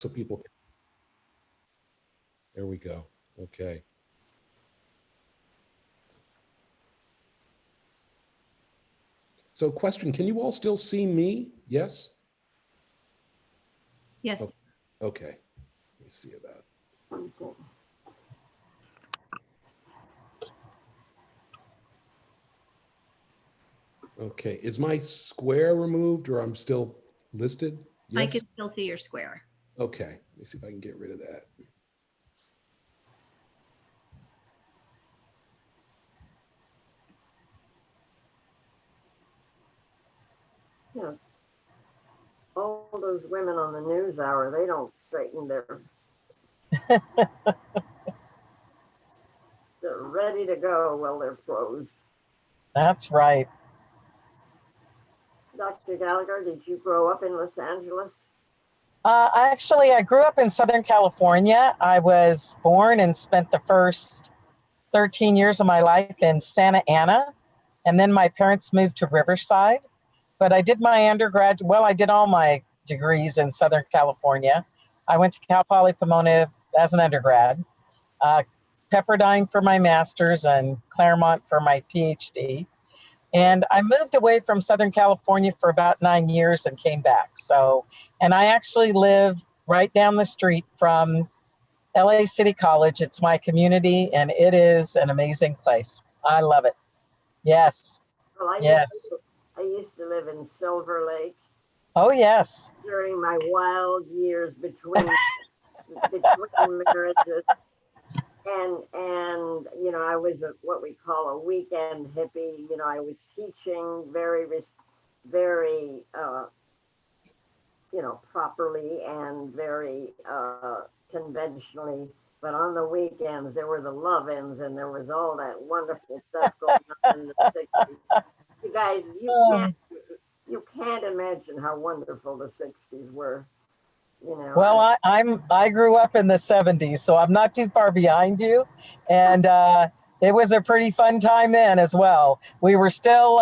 so people, there we go. Okay. So question, can you all still see me? Yes? Yes. Okay. Let me see that. Okay. Is my square removed or I'm still listed? I Yes? can still see your square. Okay. Let me see if I can get rid of that. Yeah. All those women on the news hour, they don't straighten their. They're ready to go. Well, they're pros. That's right. Dr. Gallagher, did you grow up in Los Angeles? Actually, I grew up in Southern California. I was born and spent the first 13 years of my life in Santa Ana. And then my parents moved to Riverside. But I did my undergraduate, well, I did all my degrees in Southern California. I went to Cal Poly Pomona as an undergrad, Pepperdine for my master's, and Claremont for my PhD. And I moved away from Southern California for about 9 years and came back. So, and I actually live right down the street from LA City College. It's my community and it is an amazing place. I love it. Yes. Well, Yes. I used to live in Silver Lake Oh, yes. during my wild years between marriages. And you know, I was what we call a weekend hippie. You know, I was teaching very you know, properly and very conventionally. But on the weekends, there were the love-ins and there was all that wonderful stuff going on in the 60s. You guys, you can't imagine how wonderful the 60s were. You know. Well, I grew up in the 70s, so I'm not too far behind you. And it was a pretty fun time then as well. We were still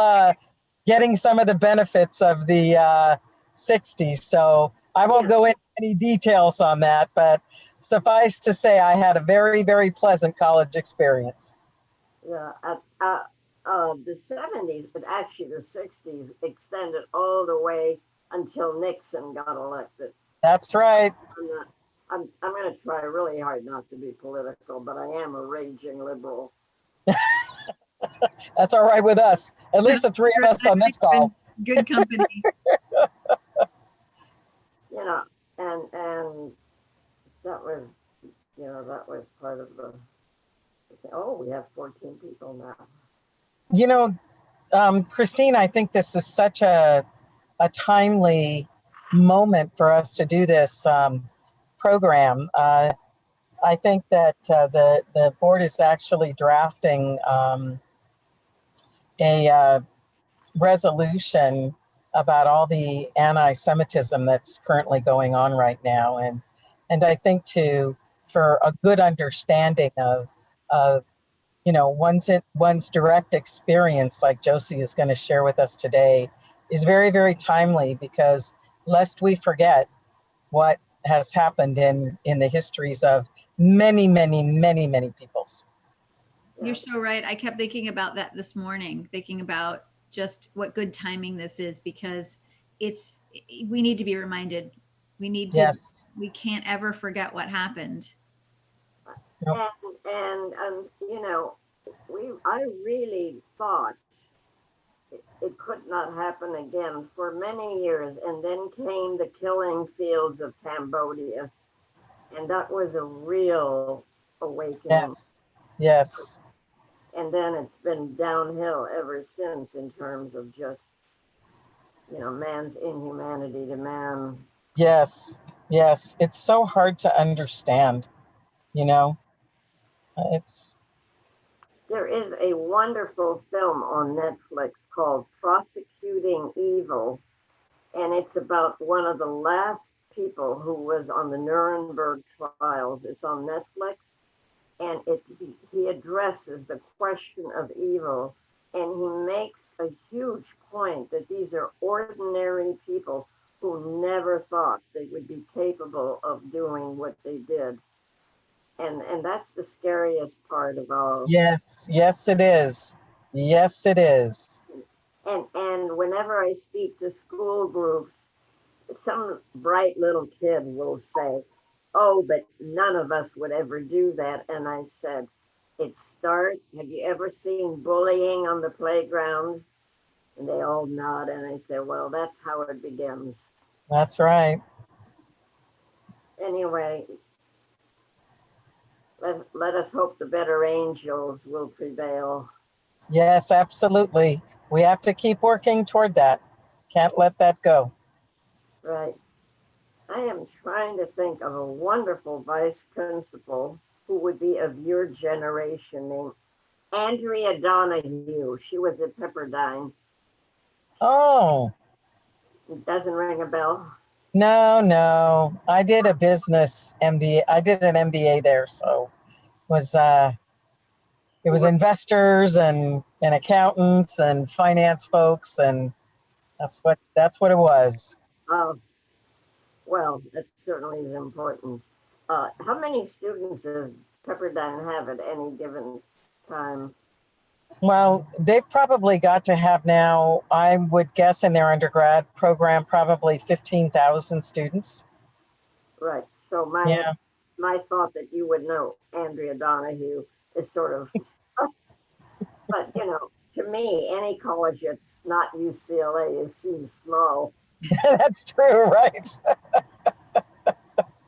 getting some of the benefits of the 60s. So I won't go into any details on that, but suffice to say, I had a very, very pleasant college experience. Yeah, the 70s, but actually the 60s extended all the way until Nixon got elected. That's right. I'm going to try really hard not to be political, but I am a raging liberal. That's all right with us. At least the three of us on this call. Good company. You know, and that was, you know, that was part of the. Oh, we have 14 people now. You know, Christine, I think this is such a timely moment for us to do this program. I think that the board is actually drafting a resolution about all the anti-Semitism that's currently going on right now, and I think for a good understanding of you know one's direct experience, like Josie is going to share with us today, is very, very timely, because lest we forget what has happened in the histories of many, many, many, many peoples. You're so right. I kept thinking about that this morning, thinking about just what good timing this is, because we need to be reminded. We need to, Yes. We can't ever forget what happened. Nope. And you know, I really thought it could not happen again for many years, and then came the killing fields of Cambodia, and that was a real awakening. Yes. Yes. And then it's been downhill ever since in terms of just, you know, man's inhumanity to man. Yes. Yes. It's so hard to understand, you know. There is a wonderful film on Netflix called Prosecuting Evil, and it's about one of the last people who was on the Nuremberg trials. It's on Netflix, and he addresses the question of evil, and he makes a huge point that these are ordinary people who never thought they would be capable of doing what they did. And that's the scariest part of all. Yes, yes, it is. Yes, it is. And whenever I speak to school groups, some bright little kid will say, "Oh, but none of us would ever do that." And I said, "It starts. Have you ever seen bullying on the playground?" And they all nod, and I say, "Well, that's how it begins." That's right. Anyway, let us hope the better angels will prevail. Yes, absolutely. We have to keep working toward that. Can't let that go. Right. I am trying to think of a wonderful vice principal who would be of your generation named Andrea Donahue. She was at Pepperdine. Oh, It doesn't ring a bell. no, no. I did a business MBA. I did an MBA there, so was it was investors and accountants and finance folks, and that's what it was. Oh, well, that certainly is important. How many students does Pepperdine have at any given time? Well, they've probably got to have now, I would guess in their undergrad program, probably 15,000 students. Right. So Yeah. my thought that you would know Andrea Donahue is sort of, but to me, any college that's not UCLA seems small. That's true, right?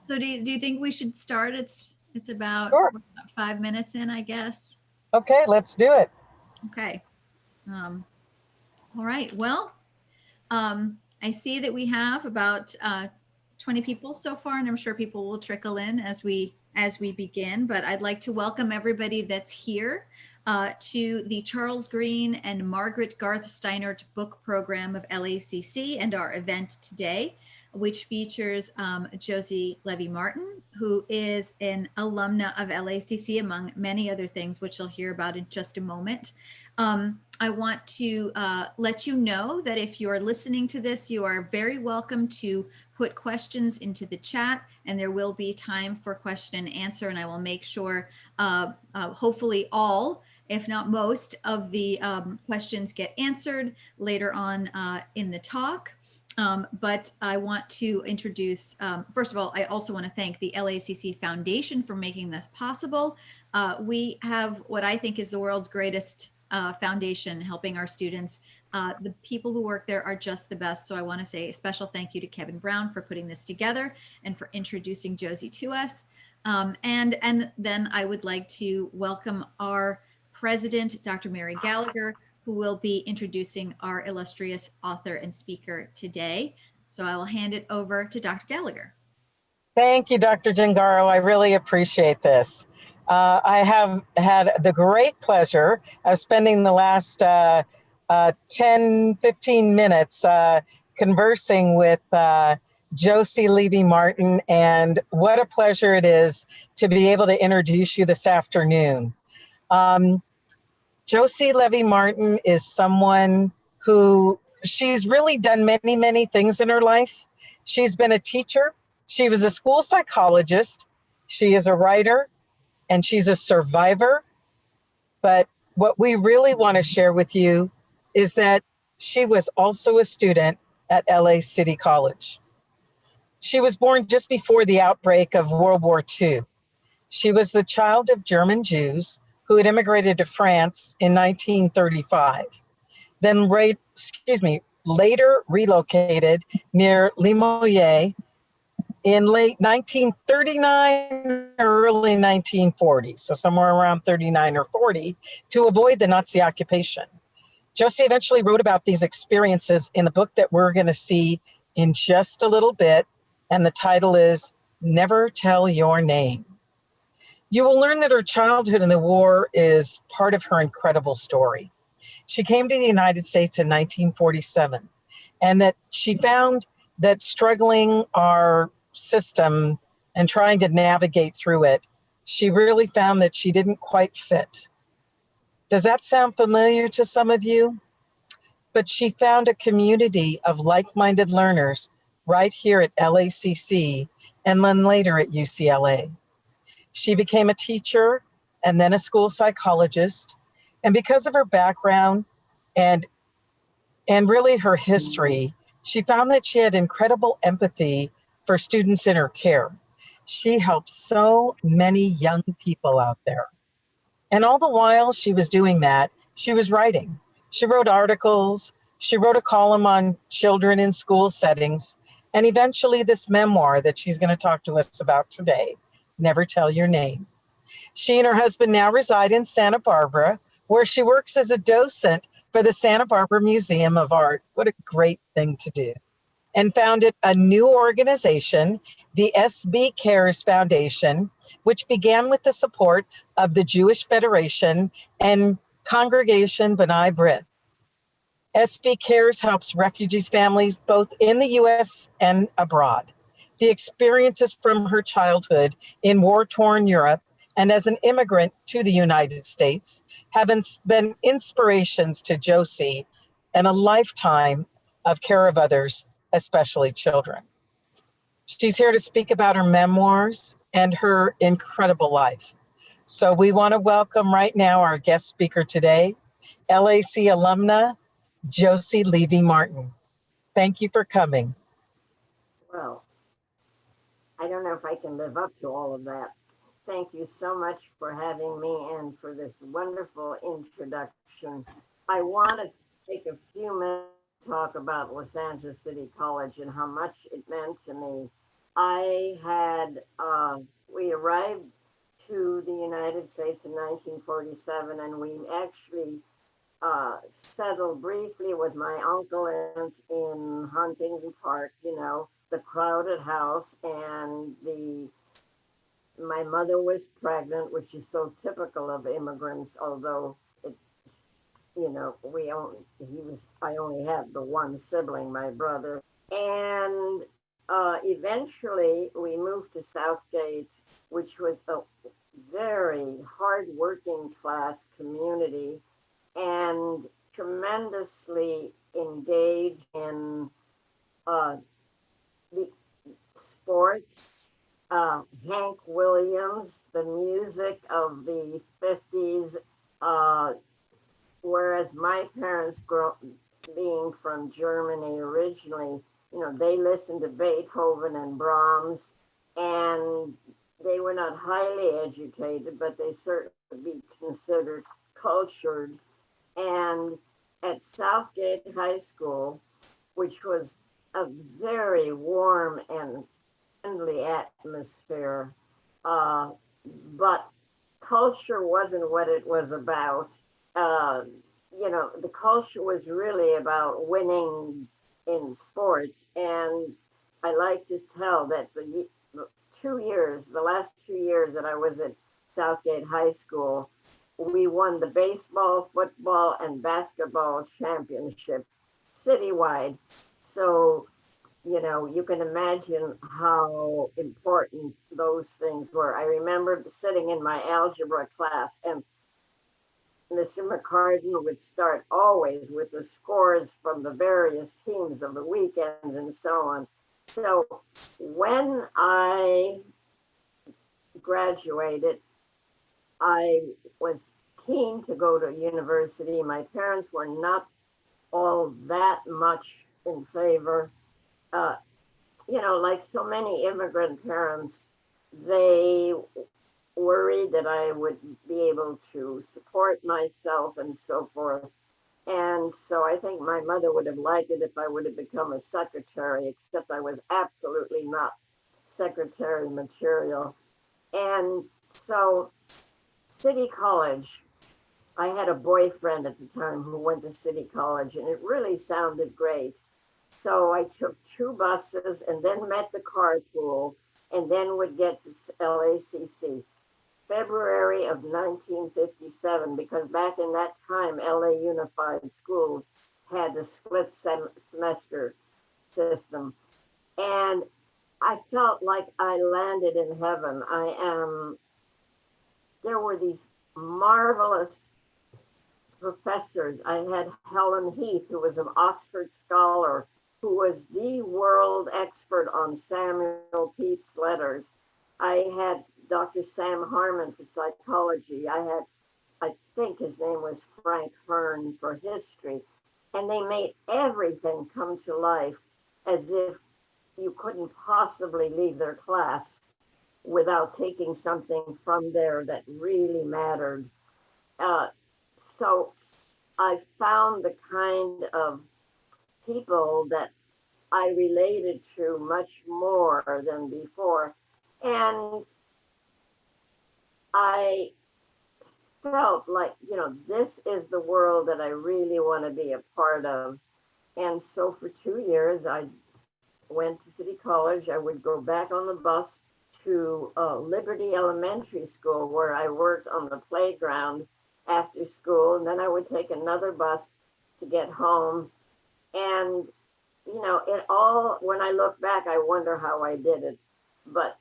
So do you think we should start? It's about Sure. we're about 5 minutes in, I guess. Okay, let's do it. Okay. All right. Well, I see that we have about 20 people so far, and I'm sure people will trickle in as we begin. But I'd like to welcome everybody that's here to the Charles Green and Margaret Garth Steinert book program of LACC and our event today, which features Josie Levy Martin, who is an alumna of LACC, among many other things, which you'll hear about in just a moment. I want to let you know that if you're listening to this, you are very welcome to put questions into the chat, and there will be time for question and answer. And I will make sure, hopefully all, if not most, of the questions get answered later on in the talk. But I want to introduce, first of all, I also want to thank the LACC Foundation for making this possible. We have what I think is the world's greatest foundation helping our students. The people who work there are just the best. So I want to say a special thank you to Kevin Brown for putting this together and for introducing Josie to us. And then I would like to welcome our president, Dr. Mary Gallagher, who will be introducing our illustrious author and speaker today. So I will hand it over to Dr. Gallagher. Thank you, Dr. Gingaro. I really appreciate this. I have had the great pleasure of spending the last 10, 15 minutes conversing with Josie Levy Martin, and what a pleasure it is to be able to introduce you this afternoon. Josie Levy Martin is someone who, she's really done many, many things in her life. She's been a teacher. She was a school psychologist. She is a writer, and she's a survivor. But what we really want to share with you is that she was also a student at LA City College. She was born just before the outbreak of World War II. She was the child of German Jews who had immigrated to France in 1935. Then, later relocated near Limoges in late 1939 or early 1940, so somewhere around 39 or 40, to avoid the Nazi occupation. Josie eventually wrote about these experiences in the book that we're going to see in just a little bit, and the title is Never Tell Your Name. You will learn that her childhood in the war is part of her incredible story. She came to the United States in 1947, and that she found that struggling our system and trying to navigate through it, she really found that she didn't quite fit. Does that sound familiar to some of you? But she found a community of like-minded learners right here at LACC and then later at UCLA. She became a teacher and then a school psychologist. And because of her background and really her history, she found that she had incredible empathy for students in her care. She helped so many young people out there. And all the while she was doing that, she was writing. She wrote articles, she wrote a column on children in school settings, and eventually this memoir that she's going to talk to us about today, Never Tell Your Name. She and her husband now reside in Santa Barbara, where she works as a docent for the Santa Barbara Museum of Art. What a great thing to do. And founded a new organization, the SB Cares Foundation, which began with the support of the Jewish Federation and Congregation B'nai B'rith. SB Cares helps refugees' families both in the U.S. and abroad. The experiences from her childhood in war-torn Europe and as an immigrant to the United States have been inspirations to Josie and a lifetime of care of others, especially children. She's here to speak about her memoirs and her incredible life. So we want to welcome right now our guest speaker today, LAC alumna, Josie Levy Martin. Thank you for coming. Well, I don't know if I can live up to all of that. Thank you so much for having me and for this wonderful introduction. I want to take a few minutes to talk about Los Angeles City College and how much it meant to me. We arrived to the United States in 1947, and we actually settled briefly with my uncle and aunt in Huntington Park, you know, the crowded house, and my mother was pregnant, which is so typical of immigrants, although it, you know, I only had the one sibling, my brother. And eventually we moved to Southgate, which was a very hard working class community and tremendously engaged in the sports. Hank Williams, the music of the 50s, whereas my parents, being from Germany originally, you know, they listened to Beethoven and Brahms, and they were not highly educated, but they certainly would be considered cultured. And at Southgate High School, which was a very warm and friendly atmosphere, but culture wasn't what it was about. Uh, you know, the culture was really about winning in sports. And I like to tell that the last 2 years that I was at Southgate High School, we won the baseball, football, and basketball championships citywide. So, you know, you can imagine how important those things were. I remember sitting in my algebra class, and Mr. McCartan would start always with the scores from the various teams of the weekends and so on. So when I graduated, I was keen to go to university. My parents were not all that much in favor. You know, like so many immigrant parents, they worried that I would be able to support myself and so forth. And so I think my mother would have liked it if I would have become a secretary, except I was absolutely not secretary material. And so City College, I had a boyfriend at the time who went to City College, and it really sounded great. So I took 2 buses and then met the carpool and then would get to LACC. February of 1957, because back in that time, LA Unified Schools had the split semester system. And I felt like I landed in heaven. There were these marvelous professors. I had Helen Heath, who was an Oxford scholar, who was the world expert on Samuel Pepys letters. I had Dr. Sam Harmon for psychology. I think his name was Frank Hearn for history. And they made everything come to life as if you couldn't possibly leave their class without taking something from there that really mattered. So I found the kind of people that I related to much more than before. And I felt like, this is the world that I really want to be a part of. And so for 2 years, I went to City College. I would go back on the bus to Liberty Elementary School, where I worked on the playground after school. And then I would take another bus to get home. And, it all, when I look back, I wonder how I did it. But,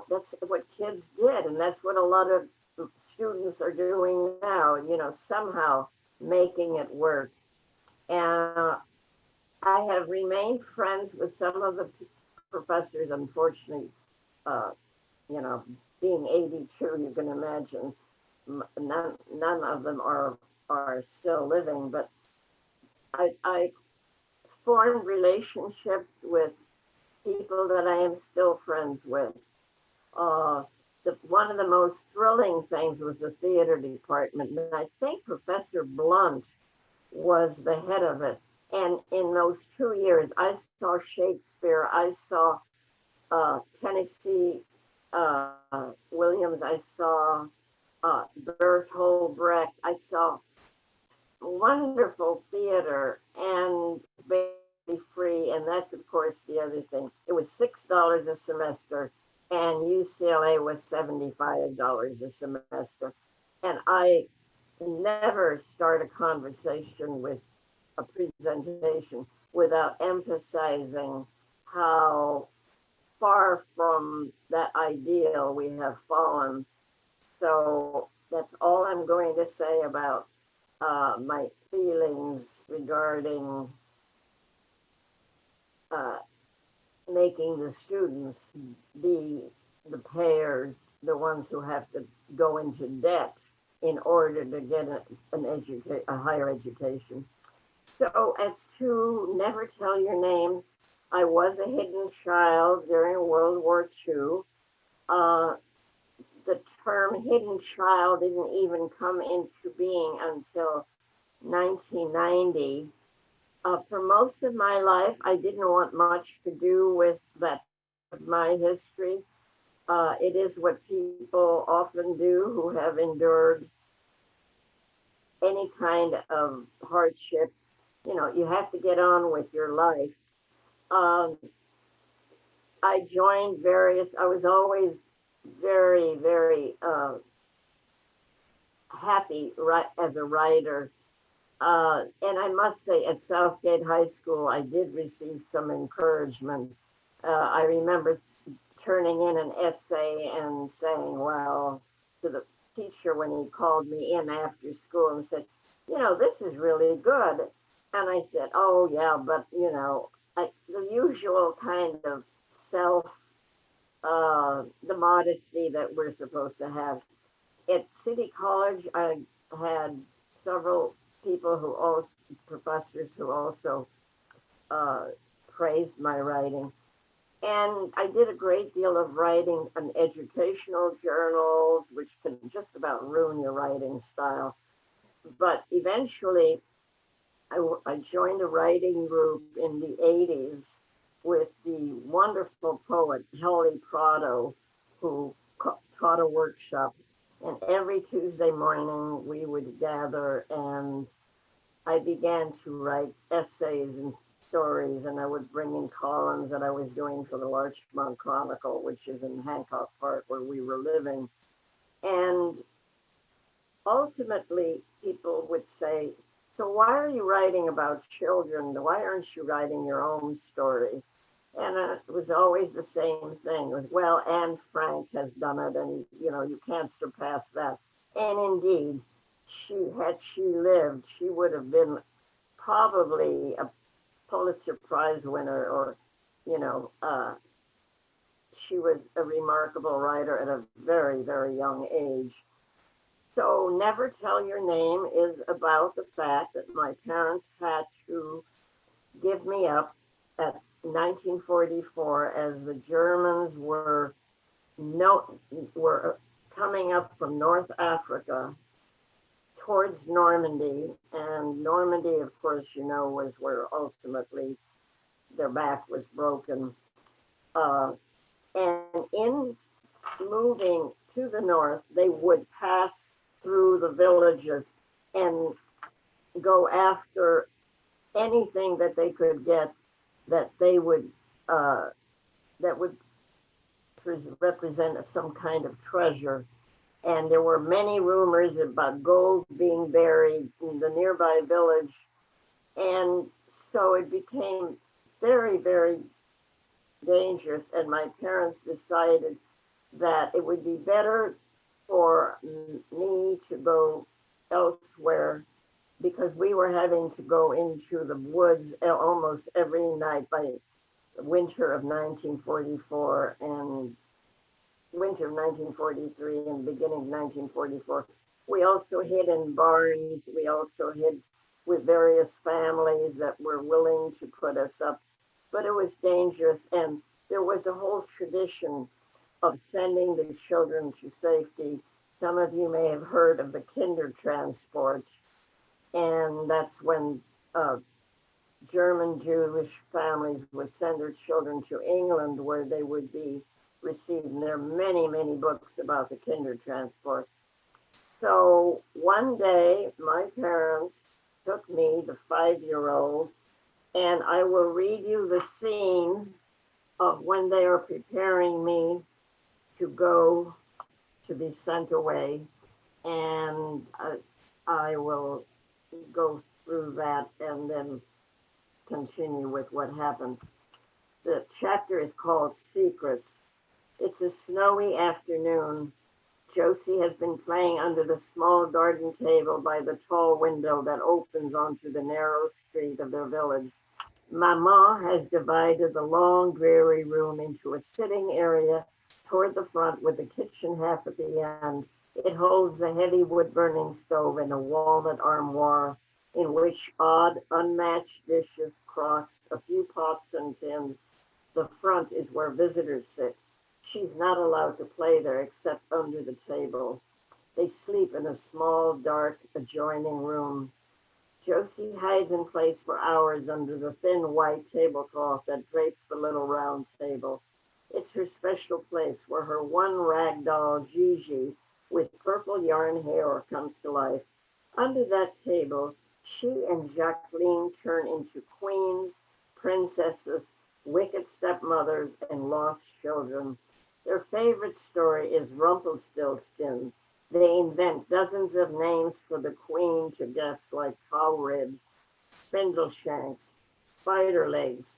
that's what kids did. And that's what a lot of students are doing now, somehow making it work. And I have remained friends with some of the professors. Unfortunately, being 82, you can imagine none of them are still living. But I formed relationships with people that I am still friends with. One of the most thrilling things was the theater department, and I think Professor Blunt was the head of it. And in those 2 years, I saw Shakespeare, I saw Tennessee Williams, I saw Bertolt Brecht, I saw wonderful theater and basically free. And that's, of course, the other thing. It was $6 a semester, and UCLA was $75 a semester. And I never start a conversation with a presentation without emphasizing how far from that ideal we have fallen. So that's all I'm going to say about my feelings regarding making the students be the payers, the ones who have to go into debt in order to get a higher education. So as to never tell your name, I was a hidden child during World War II. The term hidden child didn't even come into being until 1990. For most of my life, I didn't want much to do with that my history. It is what people often do who have endured any kind of hardships. You have to get on with your life. I joined I was always very, very happy as a writer. And I must say, at Southgate High School, I did receive some encouragement. I remember turning in an essay and saying, well, to the teacher when he called me in after school and said, this is really good. And I said, oh, yeah, but, the usual kind of the modesty that we're supposed to have. At City College, I had several professors who also praised my writing. And I did a great deal of writing on educational journals, which can just about ruin your writing style. But eventually, I joined a writing group in the 80s with the wonderful poet Helly Prado, who taught a workshop. And every Tuesday morning, we would gather, and I began to write essays and stories, and I would bring in columns that I was doing for the Larchmont Chronicle, which is in Hancock Park where we were living. And ultimately, people would say, so why are you writing about children? Why aren't you writing your own story? And it was always the same thing. It was, well, Anne Frank has done it, and you can't surpass that. And indeed, had she lived, she would have been probably Pulitzer Prize winner, or, you know, she was a remarkable writer at a very, very young age. So, Never Tell Your Name is about the fact that my parents had to give me up at 1944 as the Germans no, were coming up from North Africa towards Normandy. And Normandy, of course, you know, was where ultimately their back was broken. And in moving to the north, they would pass through the villages and go after anything that they could get that they would that would represent some kind of treasure. And there were many rumors about gold being buried in the nearby village. And so it became very, very dangerous. And my parents decided that it would be better for me to go elsewhere, because we were having to go into the woods almost every night by the winter of 1944 and winter of 1943 and beginning of 1944. We also hid in barns. We also hid with various families that were willing to put us up, but it was dangerous. And there was a whole tradition of sending the children to safety. Some of you may have heard of the kinder transport, and that's when German Jewish families would send their children to England, where they would be received. And there are many, many books about the kinder transport. So one day, my parents took me, the 5-year-old, and I will read you the scene of when they are preparing me to go to be sent away. And I will go through that and then continue with what happened. The chapter is called Secrets. It's a snowy afternoon. Josie has been playing under the small garden table by the tall window that opens onto the narrow street of their village. Maman has divided the long, dreary room into a sitting area toward the front with the kitchen half at the end. It holds the heavy wood-burning stove and a walnut armoire in which odd, unmatched dishes, crocks, a few pots and tins. The front is where visitors sit. She's not allowed to play there except under the table. They sleep in a small, dark, adjoining room. Josie hides in place for hours under the thin white tablecloth that drapes the little round table. It's her special place where her one rag doll, Gigi, with purple yarn hair, comes to life. Under that table, she and Jacqueline turn into queens, princesses, wicked stepmothers, and lost children. Their favorite story is Rumpelstiltskin. They invent dozens of names for the queen to guess, like cow ribs, spindle shanks, spider legs.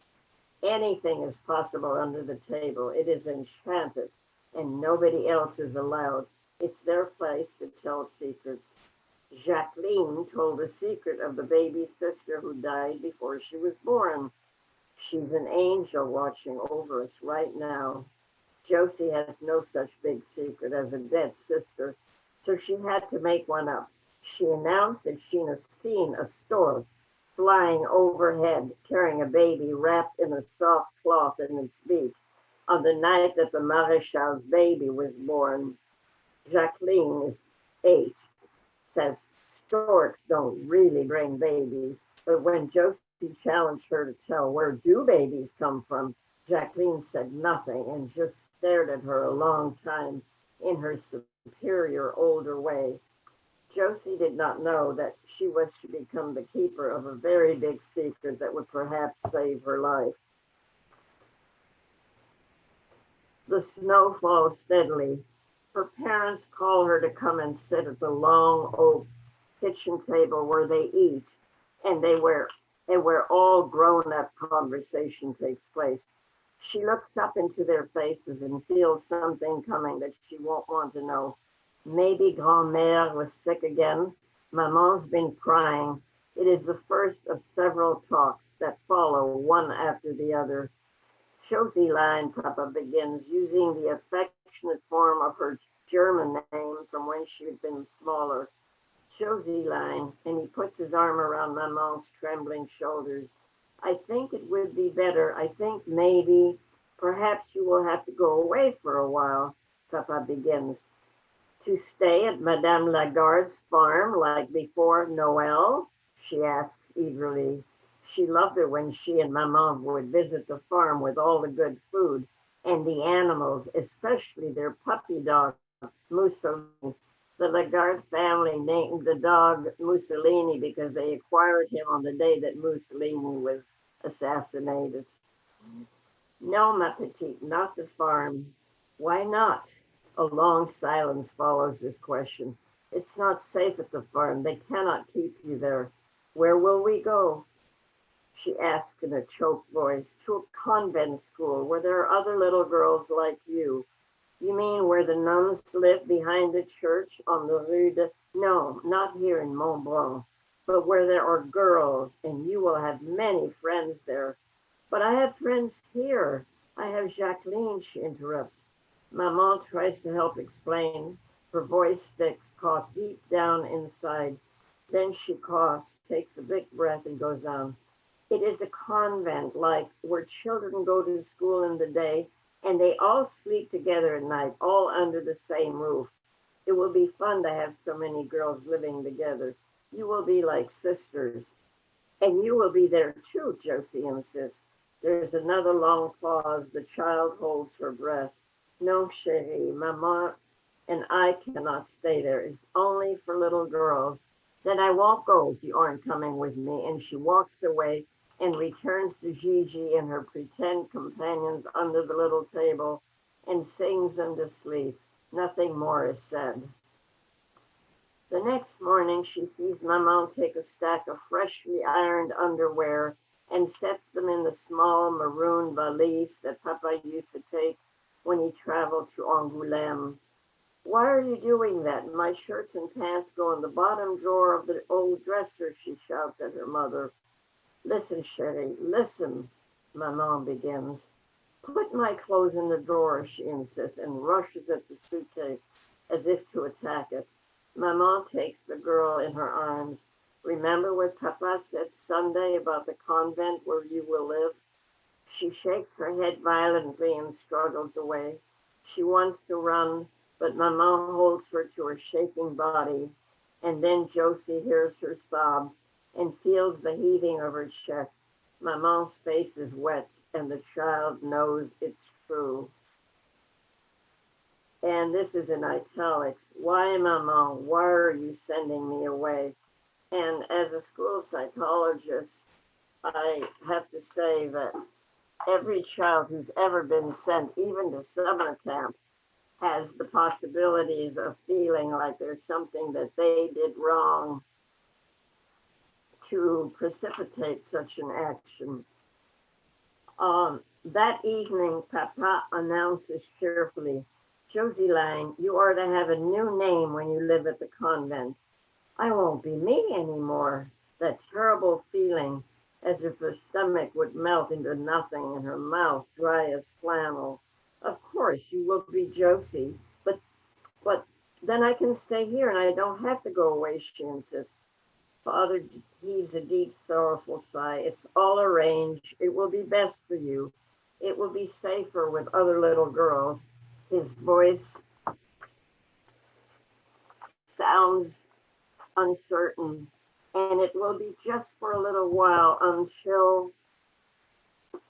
Anything is possible under the table. It is enchanted, and nobody else is allowed. It's their place to tell secrets. Jacqueline told a secret of the baby sister who died before she was born. She's an angel watching over us right now. Josie has no such big secret as a dead sister, so she had to make one up. She announced that she'd seen a stork flying overhead, carrying a baby wrapped in a soft cloth in its beak on the night that the Maréchal's baby was born. Jacqueline is 8, says storks don't really bring babies, but when Josie challenged her to tell where do babies come from, Jacqueline said nothing and just stared at her a long time in her superior older way. Josie did not know that she was to become the keeper of a very big secret that would perhaps save her life. The snow falls steadily. Her parents call her to come and sit at the long oak kitchen table where they eat, and where all grown-up conversation takes place. She looks up into their faces and feels something coming that she won't want to know. Maybe Grand-mère was sick again. Maman's been crying. It is the first of several talks that follow one after the other. Josie line, Papa begins, using the affectionate form of her German name from when she had been smaller. Josie line, and he puts his arm around Maman's trembling shoulders. I think it would be better. I think maybe, perhaps you will have to go away for a while, Papa begins. To stay at Madame Lagarde's farm like before Noel? She asks eagerly. She loved it when she and Maman would visit the farm with all the good food and the animals, especially their puppy dog, Mussolini. The Lagarde family named the dog Mussolini because they acquired him on the day that Mussolini was assassinated. No, ma petite, not the farm. Why not? A long silence follows this question. It's not safe at the farm. They cannot keep you there. Where will we go? She asked in a choked voice. To a convent school where there are other little girls like you. You mean where the nuns live behind the church on the Rue de... No, not here in Montblanc, but where there are girls, and you will have many friends there. But I have friends here. I have Jacqueline, she interrupts. Maman tries to help explain. Her voice sticks, caught deep down inside. Then she coughs, takes a big breath, and goes on. It is a convent, like where children go to school in the day, and they all sleep together at night, all under the same roof. It will be fun to have so many girls living together. You will be like sisters. And you will be there too, Josie insists. There's another long pause. The child holds her breath. No, chérie, Maman and I cannot stay there. It's only for little girls. Then I won't go if you aren't coming with me. And she walks away and returns to Gigi and her pretend companions under the little table and sings them to sleep. Nothing more is said. The next morning, she sees Maman take a stack of freshly ironed underwear and sets them in the small maroon valise that Papa used to take when he traveled to Angoulême. Why are you doing that? My shirts and pants go in the bottom drawer of the old dresser, she shouts at her mother. Listen, chérie, listen, Maman begins. Put my clothes in the drawer, she insists, and rushes at the suitcase as if to attack it. Maman takes the girl in her arms. Remember what Papa said Sunday about the convent where you will live? She shakes her head violently and struggles away. She wants to run, but Maman holds her to her shaking body. And then Josie hears her sob and feels the heaving of her chest. Maman's face is wet, and the child knows it's true. And this is in italics. Why, Maman, why are you sending me away? And as a school psychologist, I have to say that every child who's ever been sent, even to summer camp, has the possibilities of feeling like there's something that they did wrong to precipitate such an action. That evening, Papa announces cheerfully, Josie Lang, you are to have a new name when you live at the convent. I won't be me anymore. That terrible feeling as if her stomach would melt into nothing and her mouth dry as flannel. Of course, you will be Josie, but then I can stay here and I don't have to go away, she insists. Father heaves a deep, sorrowful sigh. It's all arranged. It will be best for you. It will be safer with other little girls. His voice sounds uncertain, and it will be just for a little while until,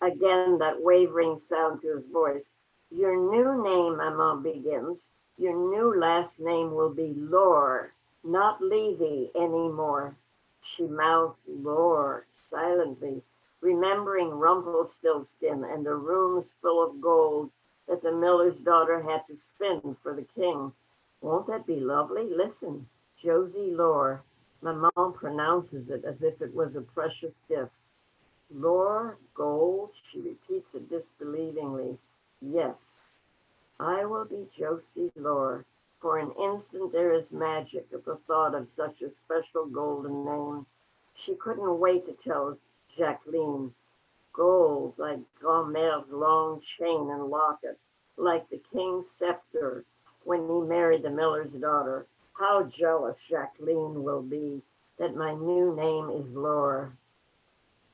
again, that wavering sound to his voice. Your new name, Maman begins, your new last name will be Lore, not Levy anymore. She mouths Lore silently, remembering Rumpelstiltskin and the rooms full of gold that the miller's daughter had to spin for the king. Won't that be lovely? Listen, Josie Lore. Maman pronounces it as if it was a precious gift. Lore, gold, she repeats it disbelievingly. Yes, I will be Josie Lore. For an instant there is magic at the thought of such a special golden name. She couldn't wait to tell Jacqueline. Gold, like Gomer's long chain and locket, like the king's scepter when he married the miller's daughter. How jealous Jacqueline will be that my new name is Laura.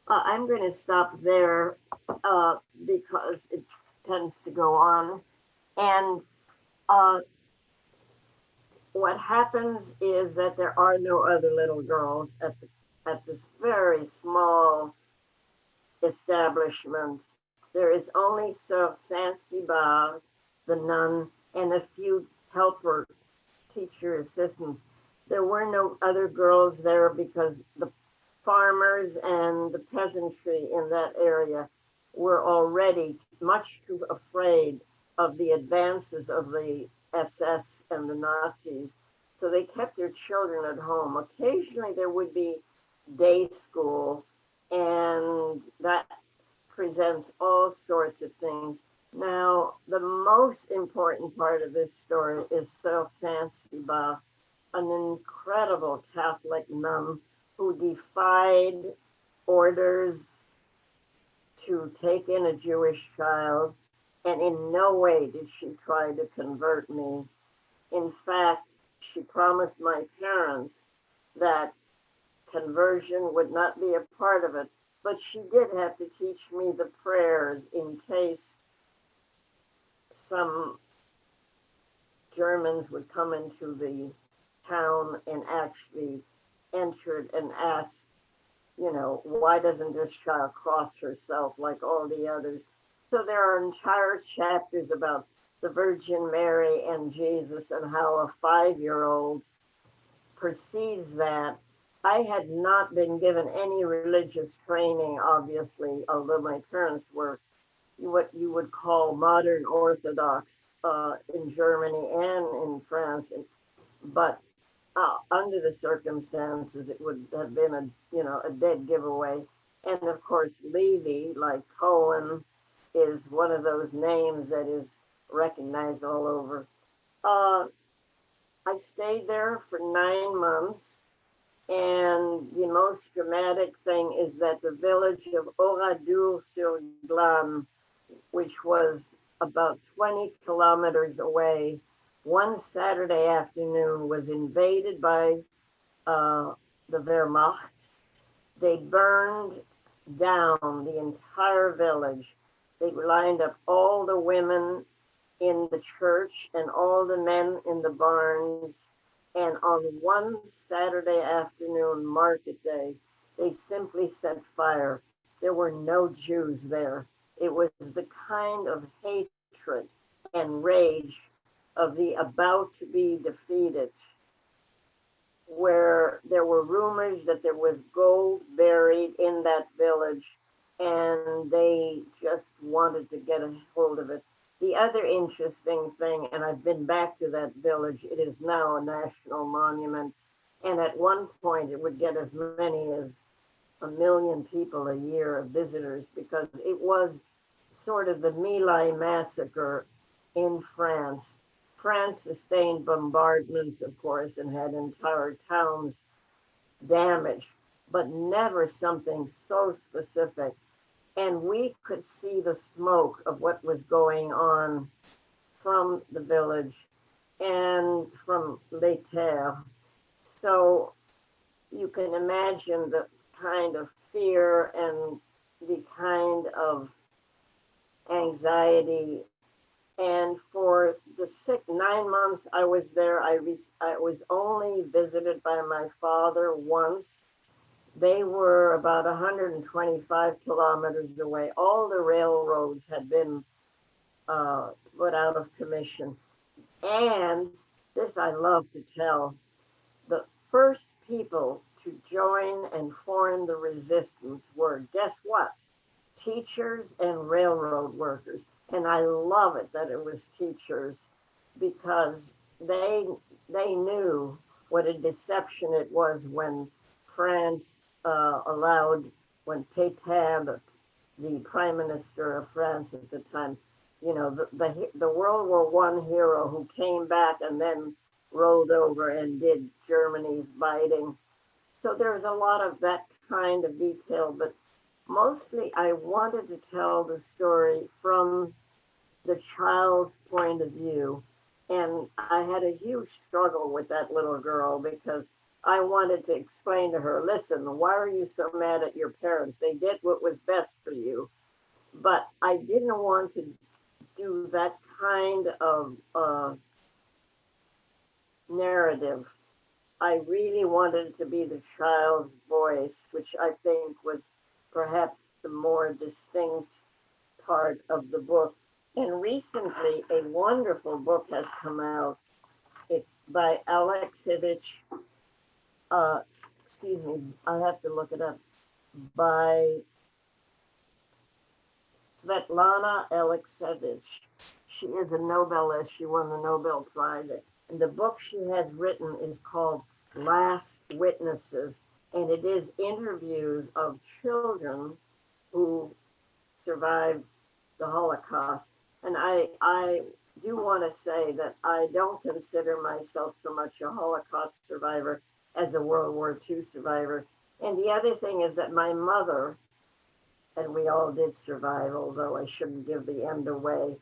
I'm going to stop there because it tends to go on. And uh, what happens is that there are no other little girls at this very small establishment. There is only Sir Saint-Cybar, the nun, and a few helper teacher assistants. There were no other girls there because the farmers and the peasantry in that area were already much too afraid of the advances of the SS and the Nazis. So they kept their children at home. Occasionally there would be day school, and that presents all sorts of things. Now, the most important part of this story is Sir Saint-Cybar, an incredible Catholic nun who defied orders to take in a Jewish child, and in no way did she try to convert me. In fact, she promised my parents that conversion would not be a part of it, but she did have to teach me the prayers in case some Germans would come into the town and actually entered and asked, you know, why doesn't this child cross herself like all the others? So there are entire chapters about the Virgin Mary and Jesus and how a 5-year-old perceives that. I had not been given any religious training, obviously, although my parents were what you would call modern Orthodox in Germany and in France. But under the circumstances, it would have been a dead giveaway. And of course, Levy, like Cohen, is one of those names that is recognized all over. I stayed there for 9 months. And the most dramatic thing is that the village of Oradour-sur-Glane, which was about 20 kilometers away, one Saturday afternoon was invaded by the Wehrmacht. They burned down the entire village. They lined up all the women in the church and all the men in the barns. And on one Saturday afternoon, market day, they simply set fire. There were no Jews there. It was the kind of hatred and rage of the about to be defeated, where there were rumors that there was gold buried in that village, and they just wanted to get a hold of it. The other interesting thing, and I've been back to that village, it is now a national monument. And at one point, it would get as many as 1 million people a year of visitors because it was sort of the My Lai massacre in France. France sustained bombardments, of course, and had entire towns damaged, but never something so specific. And we could see the smoke of what was going on from the village and from Les Terres. So you can imagine the kind of fear and the kind of anxiety. And for the 9 months I was there, I was only visited by my father once. They were about 125 kilometers away. All the railroads had been put out of commission. And this I love to tell, the first people to join and form the resistance were, guess what? Teachers and railroad workers. And I love it that it was teachers because they knew what a deception it was when France allowed, when Pétain, the prime minister of France at the time, you know, the World War I hero who came back and then rolled over and did Germany's biting. So there's a lot of that kind of detail, but mostly I wanted to tell the story from the child's point of view. And I had a huge struggle with that little girl because I wanted to explain to her, listen, why are you so mad at your parents? They did what was best for you. But I didn't want to do that kind of narrative. I really wanted to be the child's voice, which I think was perhaps the more distinct part of the book. And recently, a wonderful book has come out. It's by Alexevich. Excuse me, I have to look it up. By Svetlana Alexevich. She is a Nobelist. She won the Nobel Prize. And the book she has written is called Last Witnesses. And it is interviews of children who survived the Holocaust. And I do want to say that I don't consider myself so much a Holocaust survivor as a World War II survivor. And the other thing is that my mother, and we all did survive, although I shouldn't give the end away,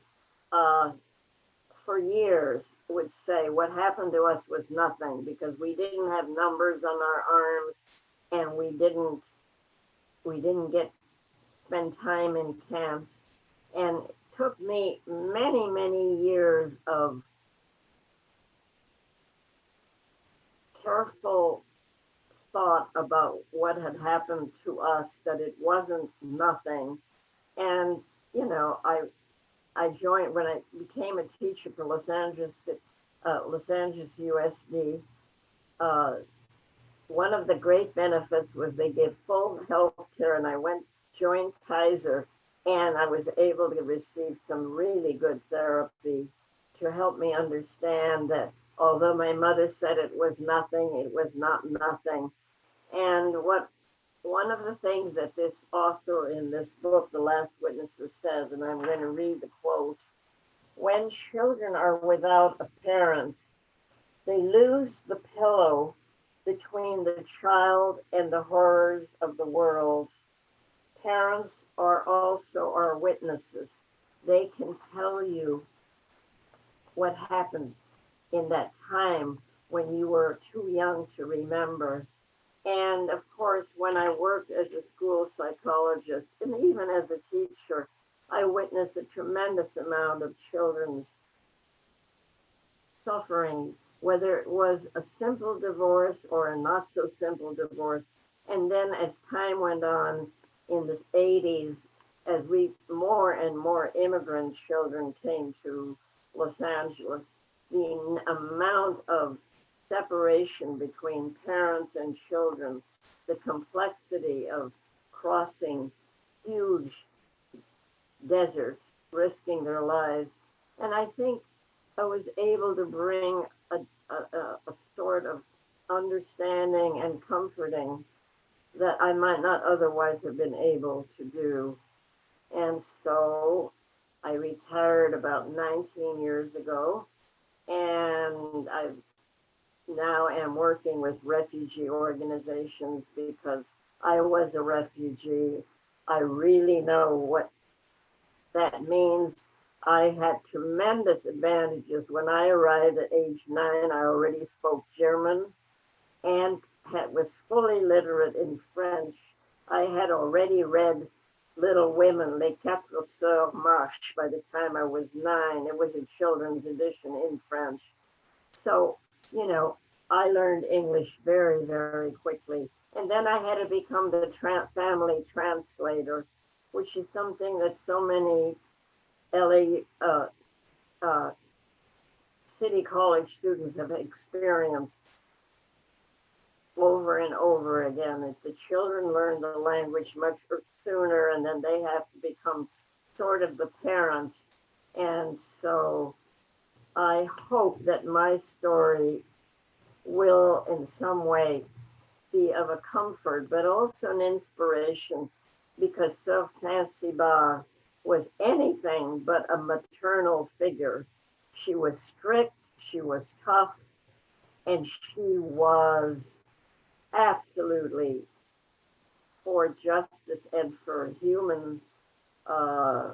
for years would say what happened to us was nothing because we didn't have numbers on our arms and we didn't get spend time in camps. And it took me many, many years of careful thought about what had happened to us, that it wasn't nothing. And, you know, I joined when I became a teacher for Los Angeles USD. One of the great benefits was they gave full health care, and I joined Kaiser, and I was able to receive some really good therapy to help me understand that although my mother said it was nothing, it was not nothing. And one of the things that this author in this book, The Last Witnesses, says, and I'm going to read the quote: when children are without a parent, they lose the pillow between the child and the horrors of the world. Parents are also our witnesses. They can tell you what happened in that time when you were too young to remember. And of course, when I worked as a school psychologist and even as a teacher, I witnessed a tremendous amount of children's suffering, whether it was a simple divorce or a not so simple divorce. And then as time went on in the 80s, as more and more immigrant children came to Los Angeles, the amount of separation between parents and children, the complexity of crossing huge deserts, risking their lives. And I think I was able to bring a sort of understanding and comforting that I might not otherwise have been able to do. And so I retired about 19 years ago, and I now am working with refugee organizations because I was a refugee. I really know what that means. I had tremendous advantages. When I arrived at age 9, I already spoke German and was fully literate in French. I had already read Little Women, Les Quatre Sœurs Marchent, by the time I was 9. It was a children's edition in French. So, you know, I learned English very, very quickly. And then I had to become the family translator, which is something that so many LA City College students have experienced over and over again, that the children learn the language much sooner, and then they have to become sort of the parents. And so I hope that my story will in some way be of a comfort, but also an inspiration, because Sœur Saint-Cybar was anything but a maternal figure. She was strict, she was tough, and she was absolutely for justice and for uh,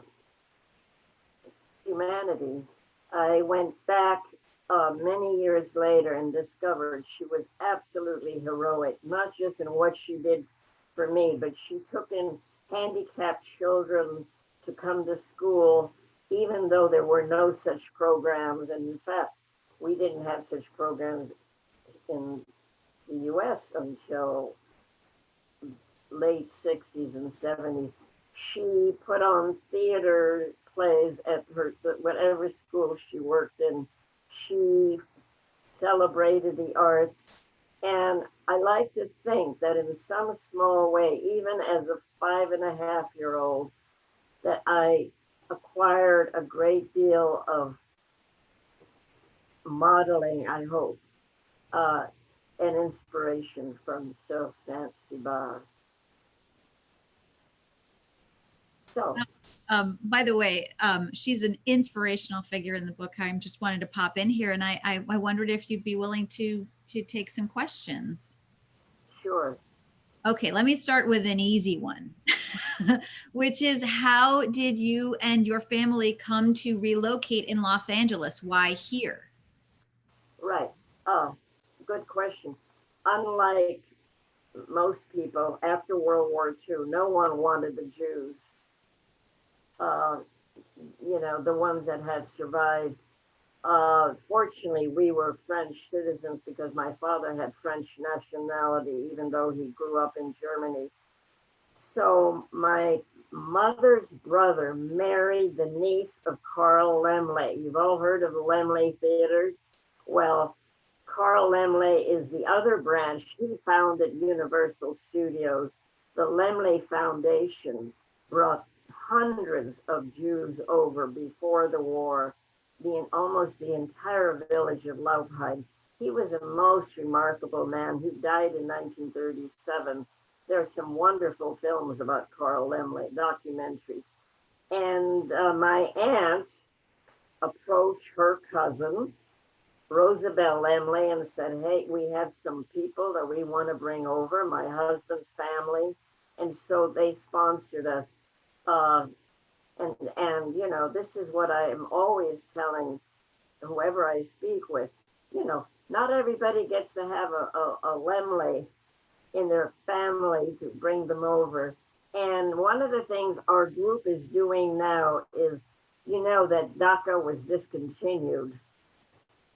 humanity. I went back many years later and discovered she was absolutely heroic, not just in what she did for me, but she took in handicapped children to come to school, even though there were no such programs. And in fact, we didn't have such programs in the US until late 60s and 70s. She put on theater plays at her whatever school she worked in. She celebrated the arts. And I like to think that in some small way, even as a 5.5-year-old, that I acquired a great deal of modeling, I hope, uh, and inspiration from Sir Saint-Cybar. So, By the way, she's an inspirational figure in the book. I just wanted to pop in here, and I wondered if you'd be willing to take some questions. sure. Okay, let me start with an easy one, which is how did you and your family come to relocate in Los Angeles? Why here? Right. Oh, good question. Unlike most people, after World War II, no one wanted the Jews, uh, the ones that had survived. Fortunately, we were French citizens because my father had French nationality, even though he grew up in Germany. So my mother's brother married the niece of Carl Laemmle. You've all heard of the Laemmle theaters? Well, Carl Laemmle is the other branch. He founded Universal Studios. The Laemmle Foundation brought hundreds of Jews over before the war, almost the entire village of Laubheim. He was a most remarkable man who died in 1937. There are some wonderful films about Carl Laemmle, documentaries. And my aunt approached her cousin, Rosabelle Laemmle, and said, hey, we have some people that we want to bring over, my husband's family. And so they sponsored us. And this is what I am always telling whoever I speak with. Not everybody gets to have a Laemmle in their family to bring them over. And one of the things our group is doing now is, that DACA was discontinued.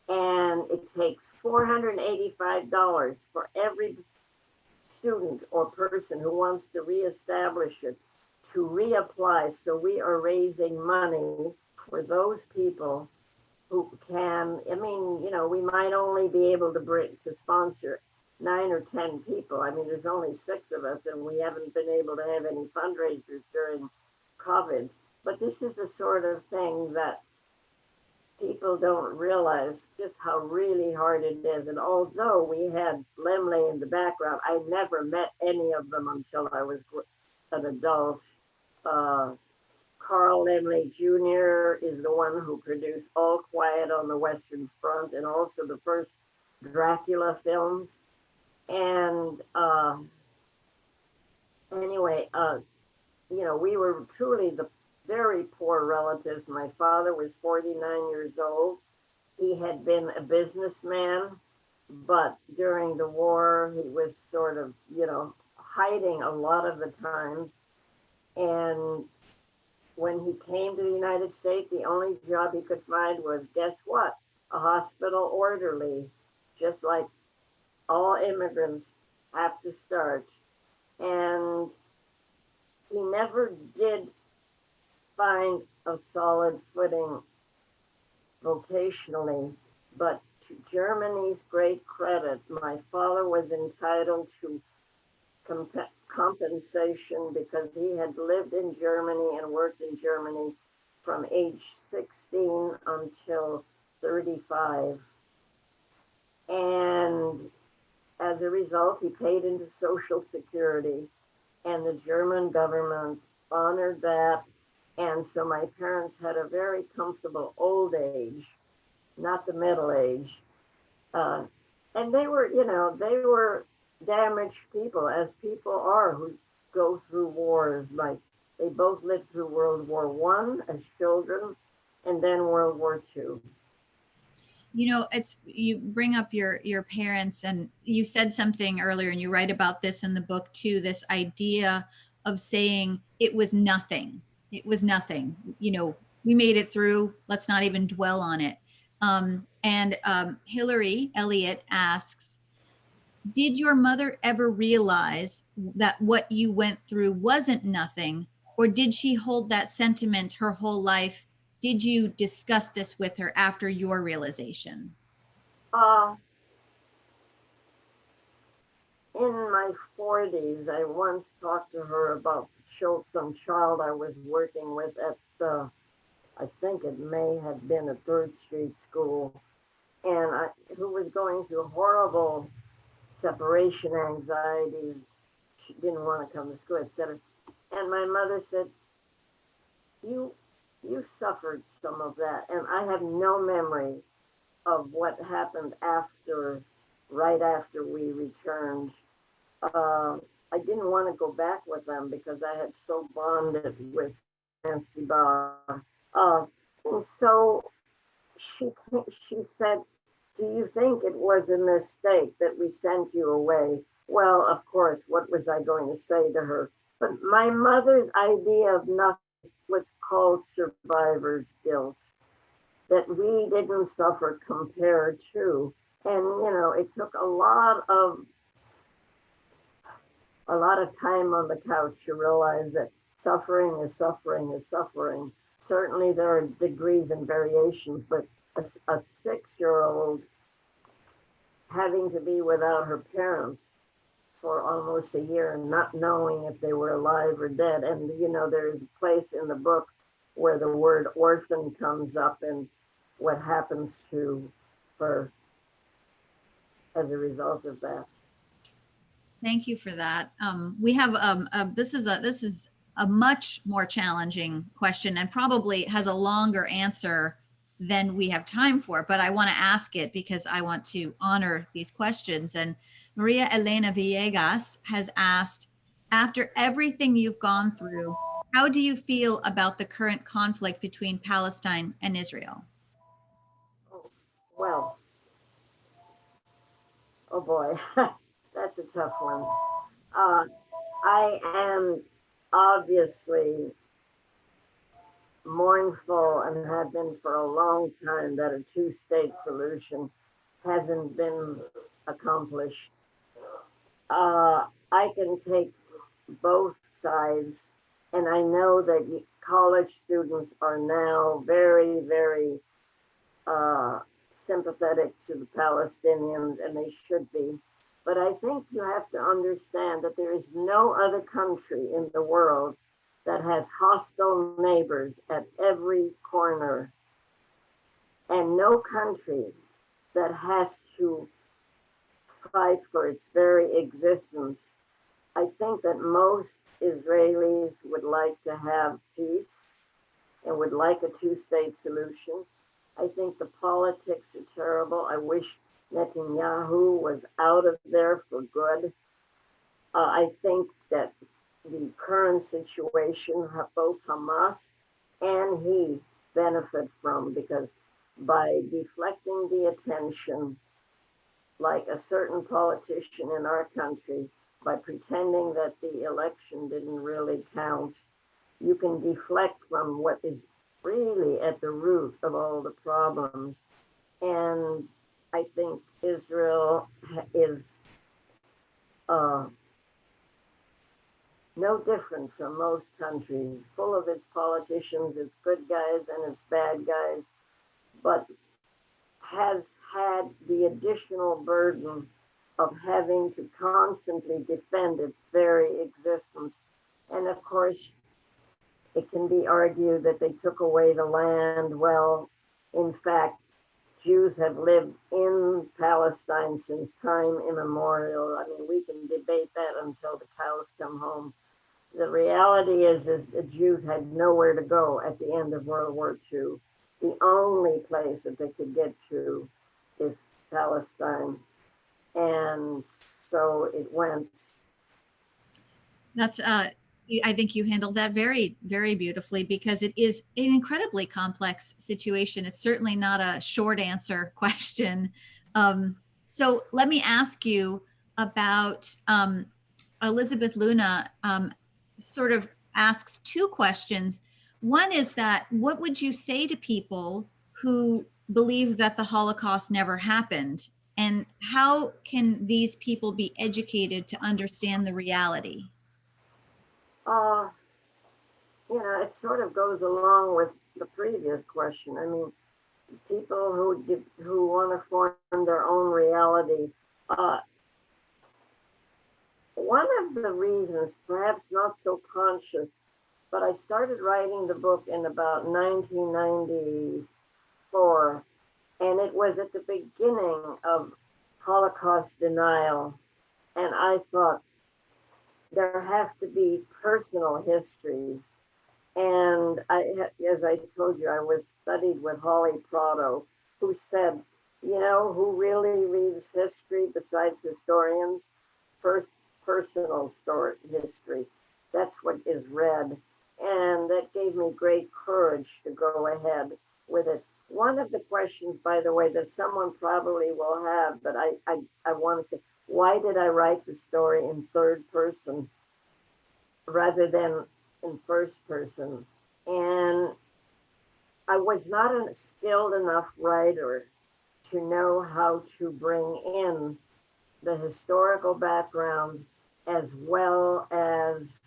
And it takes $485 for every student or person who wants to reestablish it to reapply. So we are raising money for those people who can. We might only be able to sponsor 9 or 10 people. There's only 6 of us, and we haven't been able to have any fundraisers during COVID. But this is the sort of thing that people don't realize just how really hard it is. And although we had Laemmle in the background, I never met any of them until I was an adult. Carl Laemmle Jr. is the one who produced All Quiet on the Western Front and also the first Dracula films. And anyway, we were truly the very poor relatives. My father was 49 years old. He had been a businessman, but during the war, he was sort of, hiding a lot of the times. And when he came to the United States, the only job he could find was, guess what? A hospital orderly, just like all immigrants have to start. And he never did find a solid footing vocationally, but to Germany's great credit, my father was entitled to compensation because he had lived in Germany and worked in Germany from age 16 until 35. And as a result, he paid into Social Security, and the German government honored that. And so my parents had a very comfortable old age, not the middle age. And they were damaged people, as people are who go through wars. Like they both lived through World War One as children, and then World War Two. You know, it's, you bring up your parents, and you said something earlier, and you write about this in the book too, this idea of saying it was nothing. It was nothing. You know, we made it through. Let's not even dwell on it. Hillary Elliott asks, did your mother ever realize that what you went through wasn't nothing, or did she hold that sentiment her whole life? Did you discuss this with her after your realization? Uh, in my 40s, I once talked to her about some child I was working with at I think it may have been a Third Street school, who was going through horrible separation anxieties. She didn't want to come to school, etc. And my mother said, "You, you suffered some of that," and I have no memory of what happened right after we returned. Uh, I didn't want to go back with them because I had so bonded with Nancy Barr. Uh, and so she said, "Do you think it was a mistake that we sent you away?" Well, of course, what was I going to say to her? But my mother's idea of nothing was called survivor's guilt, that we didn't suffer compared to. And, it took a lot of time on the couch to realize that suffering is suffering is suffering. Certainly there are degrees and variations, but a 6-year-old having to be without her parents for almost a year and not knowing if they were alive or dead. And, there's a place in the book where the word orphan comes up and what happens to her as a result of that. Thank you for that. We have this is a much more challenging question, and probably has a longer answer than we have time for, but I want to ask it because I want to honor these questions. And Maria Elena Villegas has asked, after everything you've gone through, how do you feel about the current conflict between Palestine and Israel? Well, oh boy, that's a tough one. I am obviously mournful and have been for a long time that a two-state solution hasn't been accomplished. I can take both sides, and I know that college students are now very, very sympathetic to the Palestinians, and they should be. But I think you have to understand that there is no other country in the world that has hostile neighbors at every corner, and no country that has to fight for its very existence. I think that most Israelis would like to have peace and would like a two-state solution. I think the politics are terrible. I wish Netanyahu was out of there for good. I think that the current situation, both Hamas and he benefit from, because by deflecting the attention, like a certain politician in our country, by pretending that the election didn't really count, you can deflect from what is really at the root of all the problems. And I think Israel is no different from most countries, full of its politicians, its good guys and its bad guys, but has had the additional burden of having to constantly defend its very existence. And of course, it can be argued that they took away the land. Well, in fact, Jews have lived in Palestine since time immemorial. I mean, we can debate that until the cows come home. The reality is the Jews had nowhere to go at the end of World War II. The only place that they could get to is Palestine. And so it went. That's I think you handled that very, very beautifully, because it is an incredibly complex situation. It's certainly not a short answer question. So let me ask you about Elizabeth Luna sort of asks two questions. One is that what would you say to people who believe that the Holocaust never happened? And how can these people be educated to understand the reality? Uh, it sort of goes along with the previous question. I mean, people who want to form their own reality. One of the reasons, perhaps not so conscious, but I started writing the book in about 1994, and it was at the beginning of Holocaust denial. And I thought there have to be personal histories. And as I told you, I was studied with Holly Prado, who said, who really reads history besides historians? First, personal story history. That's what is read. And that gave me great courage to go ahead with it. One of the questions, by the way, that someone probably will have, but I want to say, why did I write the story in third person rather than in first person? And I was not a skilled enough writer to know how to bring in the historical background as well as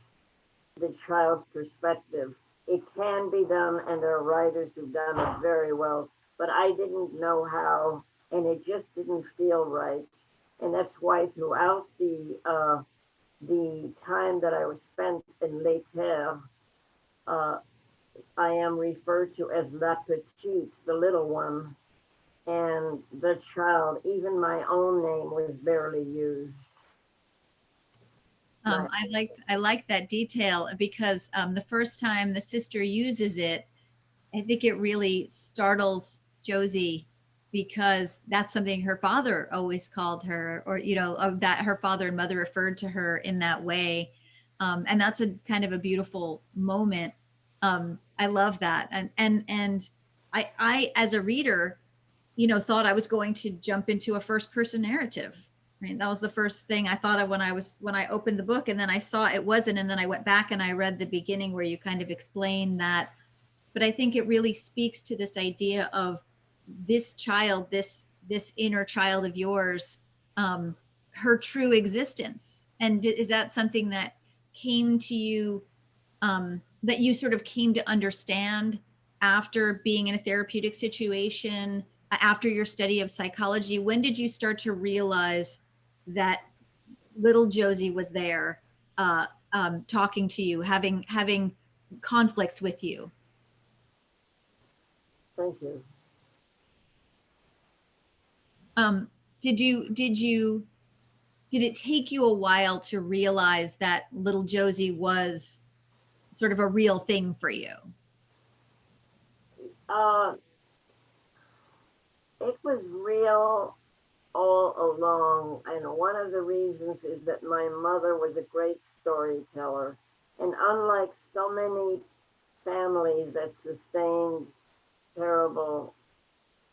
the child's perspective. It can be done, and there are writers who've done it very well, but I didn't know how, and it just didn't feel right. And that's why throughout the time that I was spent in Les Terres, I am referred to as La Petite, the little one, and the child. Even my own name was barely used. I like that detail, because the first time the sister uses it, I think it really startles Josie, because that's something her father always called her, or that her father and mother referred to her in that way, and that's a kind of a beautiful moment. I love that, and I as a reader, thought I was going to jump into a first person narrative. Right? That was the first thing I thought of when I opened the book, and then I saw it wasn't, and then I went back and I read the beginning where you kind of explain that. But I think it really speaks to this idea of this child, this inner child of yours, her true existence. And is that something that came to you, that you sort of came to understand after being in a therapeutic situation, after your study of psychology? When did you start to realize that little Josie was there, talking to you, having conflicts with you? Thank you. Did it take you a while to realize that little Josie was sort of a real thing for you? It was real all along. And one of the reasons is that my mother was a great storyteller. And unlike so many families that sustained terrible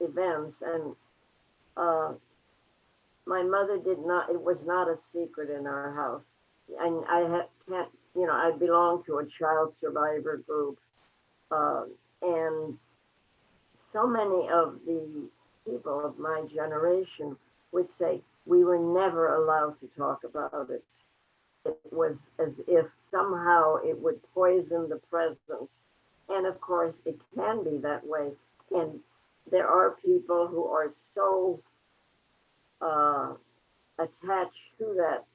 events, and my mother did not, it was not a secret in our house. And can't, I belong to a child survivor group. Uh, and so many of the people of my generation would say we were never allowed to talk about it. It was as if somehow it would poison the present. And of course, it can be that way. And there are people who are so attached to that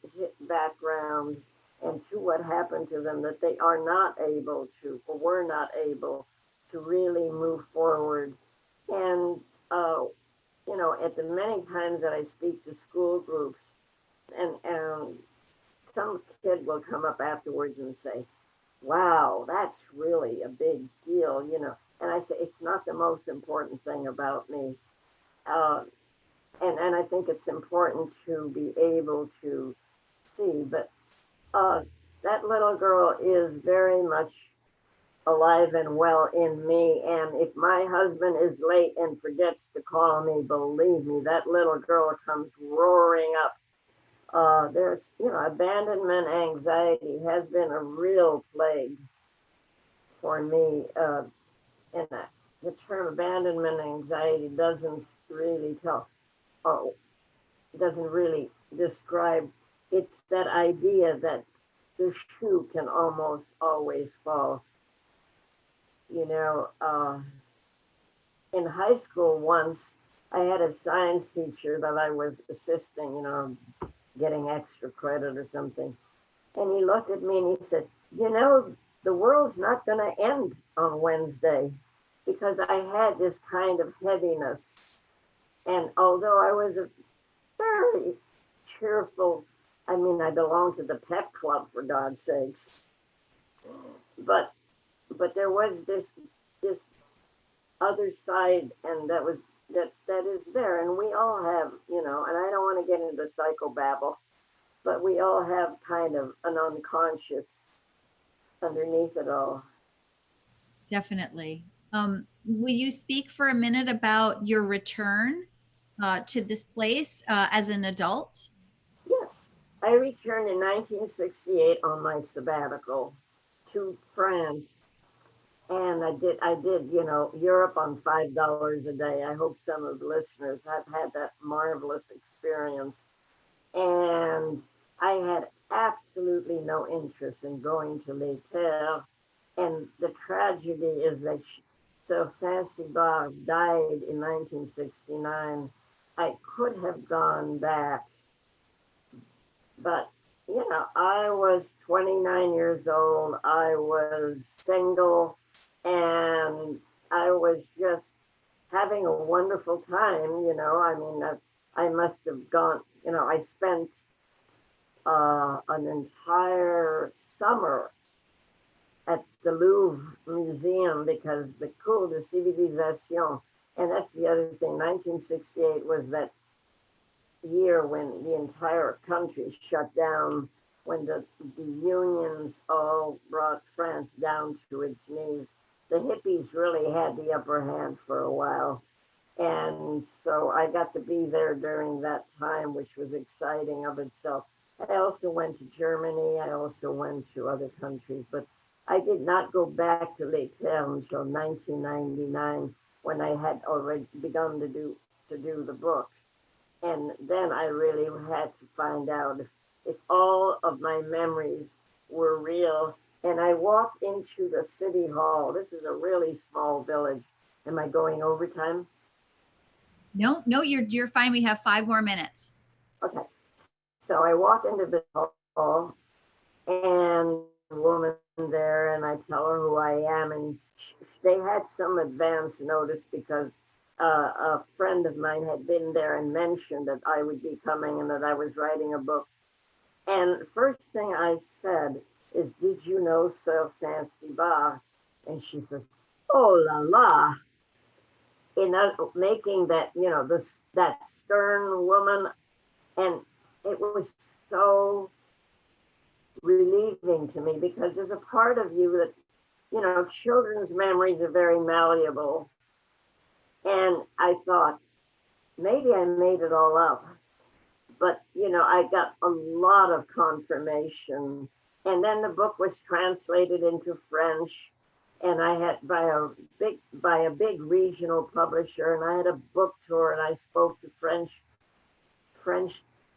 background and to what happened to them that they are not able to, or were not able to really move forward. And, at the many times that I speak to school groups, and some kid will come up afterwards and say, wow, that's really a big deal. And I say, it's not the most important thing about me. Uh, and I think it's important to be able to see. But that little girl is very much alive and well in me. And if my husband is late and forgets to call me, believe me, that little girl comes roaring up. There's, abandonment anxiety has been a real plague for me. And the term abandonment anxiety doesn't really oh, doesn't really describe. It's that idea that the shoe can almost always fall. You know, in high school once, I had a science teacher that I was assisting, getting extra credit or something. And he looked at me and he said, the world's not going to end on Wednesday, because I had this kind of heaviness. And although I was a very cheerful, I mean, I belonged to the pep club, for God's sakes, but there was this other side, and that is there, and we all have, and I don't want to get into psychobabble, but we all have kind of an unconscious underneath it all. Definitely. Will you speak for a minute about your return to this place as an adult? Yes, I returned in 1968 on my sabbatical to France. And I did, Europe on $5 a day. I hope some of the listeners have had that marvelous experience. And I had absolutely no interest in going to Les Terres. And the tragedy is that Sir Saint-Cybar died in 1969. I could have gone back, but I was 29 years old. I was single, and I was just having a wonderful time. I mean, I must have gone, I spent an entire summer at the Louvre Museum, because the Cours de Civilisation, and that's the other thing, 1968 was that year when the entire country shut down, when the unions all brought France down to its knees. The hippies really had the upper hand for a while. And so I got to be there during that time, which was exciting of itself. I also went to Germany. I also went to other countries, but I did not go back to Les Terres until 1999, when I had already begun to do the book. And then I really had to find out if all of my memories were real. And I walked into the city hall. This is a really small village. Am I going overtime? No, you're fine. We have 5 more minutes. Okay. So I walk into the hall, and a woman there, and I tell her who I am. And they had some advance notice, because a friend of mine had been there and mentioned that I would be coming and that I was writing a book. And first thing I said is, "Did you know Sir Saint-Cybar?" And she said, "Oh la la," making that, that stern woman. And it was so relieving to me, because there's a part of you that, children's memories are very malleable. And I thought, maybe I made it all up. But, I got a lot of confirmation. And then the book was translated into French. And I had by a big regional publisher, and I had a book tour, and I spoke to French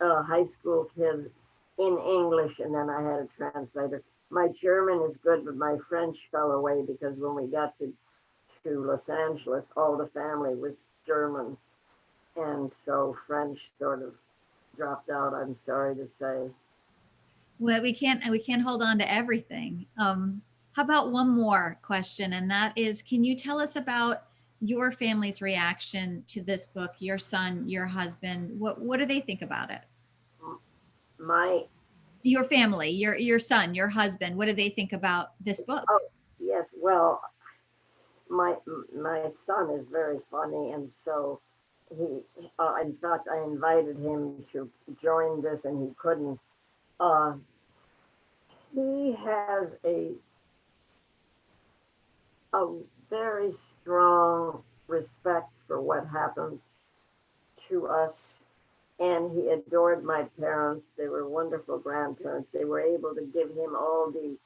high school kids in English, and then I had a translator. My German is good, but my French fell away, because when we got to Los Angeles, all the family was German, and so French sort of dropped out, I'm sorry to say. Well, we can't hold on to everything. How about one more question, and that is, can you tell us about your family's reaction to this book? Your son, your husband, what do they think about it? Your family, your son, your husband, what do they think about this book? Oh, yes, well, my son is very funny, and so in fact, I invited him to join this and he couldn't. Uh, he has a very strong respect for what happened to us. And he adored my parents. They were wonderful grandparents. They were able to give him all the,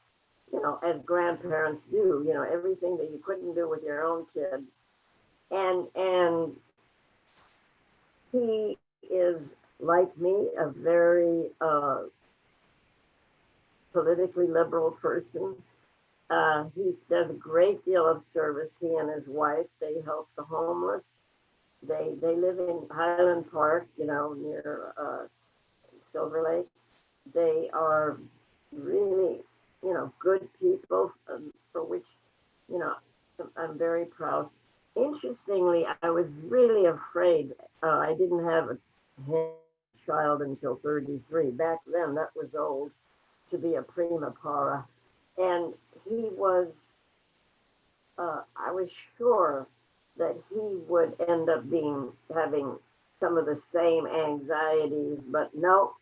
as grandparents do, everything that you couldn't do with your own kid. And he is, like me, a very politically liberal person. He does a great deal of service. He and his wife, they help the homeless. They live in Highland Park, near Silver Lake. They are really, good people, for which, you know, I'm very proud. Interestingly, I was really afraid. I didn't have a child until 33. Back then, that was old to be a prima para. And he was, I was sure that he would end up having some of the same anxieties, but no,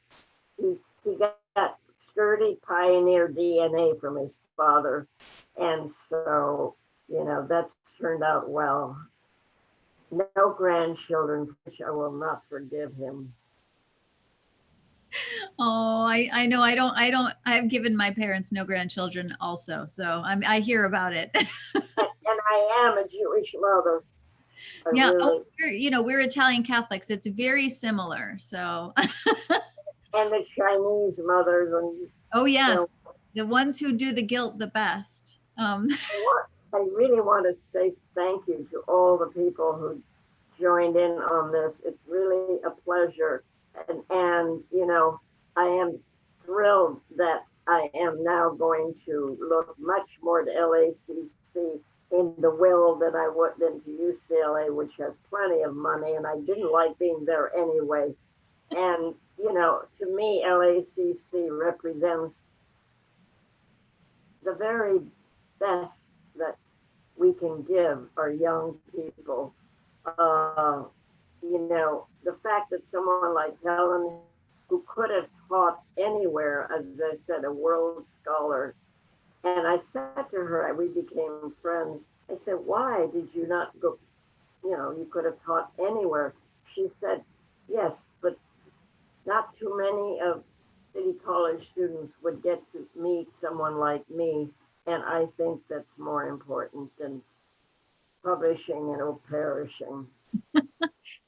he got sturdy pioneer DNA from his father. And so, that's turned out well. No grandchildren, which I will not forgive him. Oh, I know. I've given my parents no grandchildren also. So I hear about it. And I am a Jewish mother. Yeah. Really, We're Italian Catholics. It's very similar. So, and the Chinese mothers. And oh yes, so the ones who do the guilt the best. I really want to say thank you to all the people who joined in on this. It's really a pleasure. And I am thrilled that I am now going to look much more to LACC in the will than I would than to UCLA, which has plenty of money. And I didn't like being there anyway. And, to me, LACC represents the very best that we can give our young people. The fact that someone like Helen, who could have taught anywhere, as I said, a world scholar, and I said to her, we became friends. I said, why did you not go? You could have taught anywhere. She said, yes, but not too many of City College students would get to meet someone like me. And I think that's more important than publishing and perishing.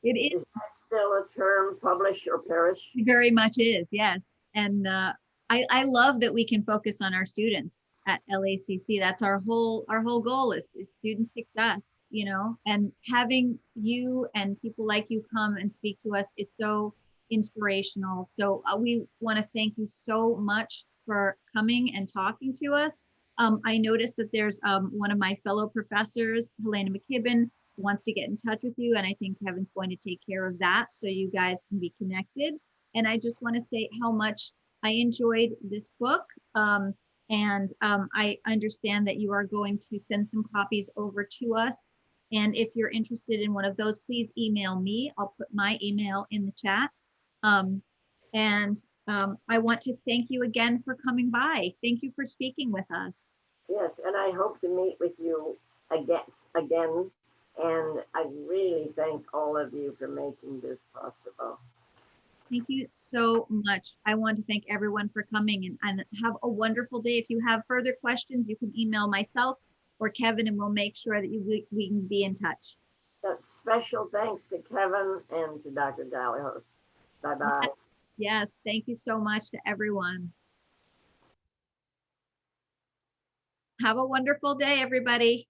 It is. Is that still a term, publish or perish? Very much is, yes. And I love that we can focus on our students at LACC. That's our whole goal is student success, and having you and people like you come and speak to us is so inspirational. So we want to thank you so much for coming and talking to us. I noticed that there's one of my fellow professors, Helena McKibben, wants to get in touch with you. And I think Kevin's going to take care of that so you guys can be connected. And I just want to say how much I enjoyed this book. I understand that you are going to send some copies over to us. And if you're interested in one of those, please email me. I'll put my email in the chat. I want to thank you again for coming by. Thank you for speaking with us. Yes, and I hope to meet with you again. And I really thank all of you for making this possible. Thank you so much. I want to thank everyone for coming and have a wonderful day. If you have further questions, you can email myself or Kevin, and we'll make sure that we can be in touch. Special thanks to Kevin and to Dr. Gallagher. Bye-bye. Yes, thank you so much to everyone. Have a wonderful day, everybody.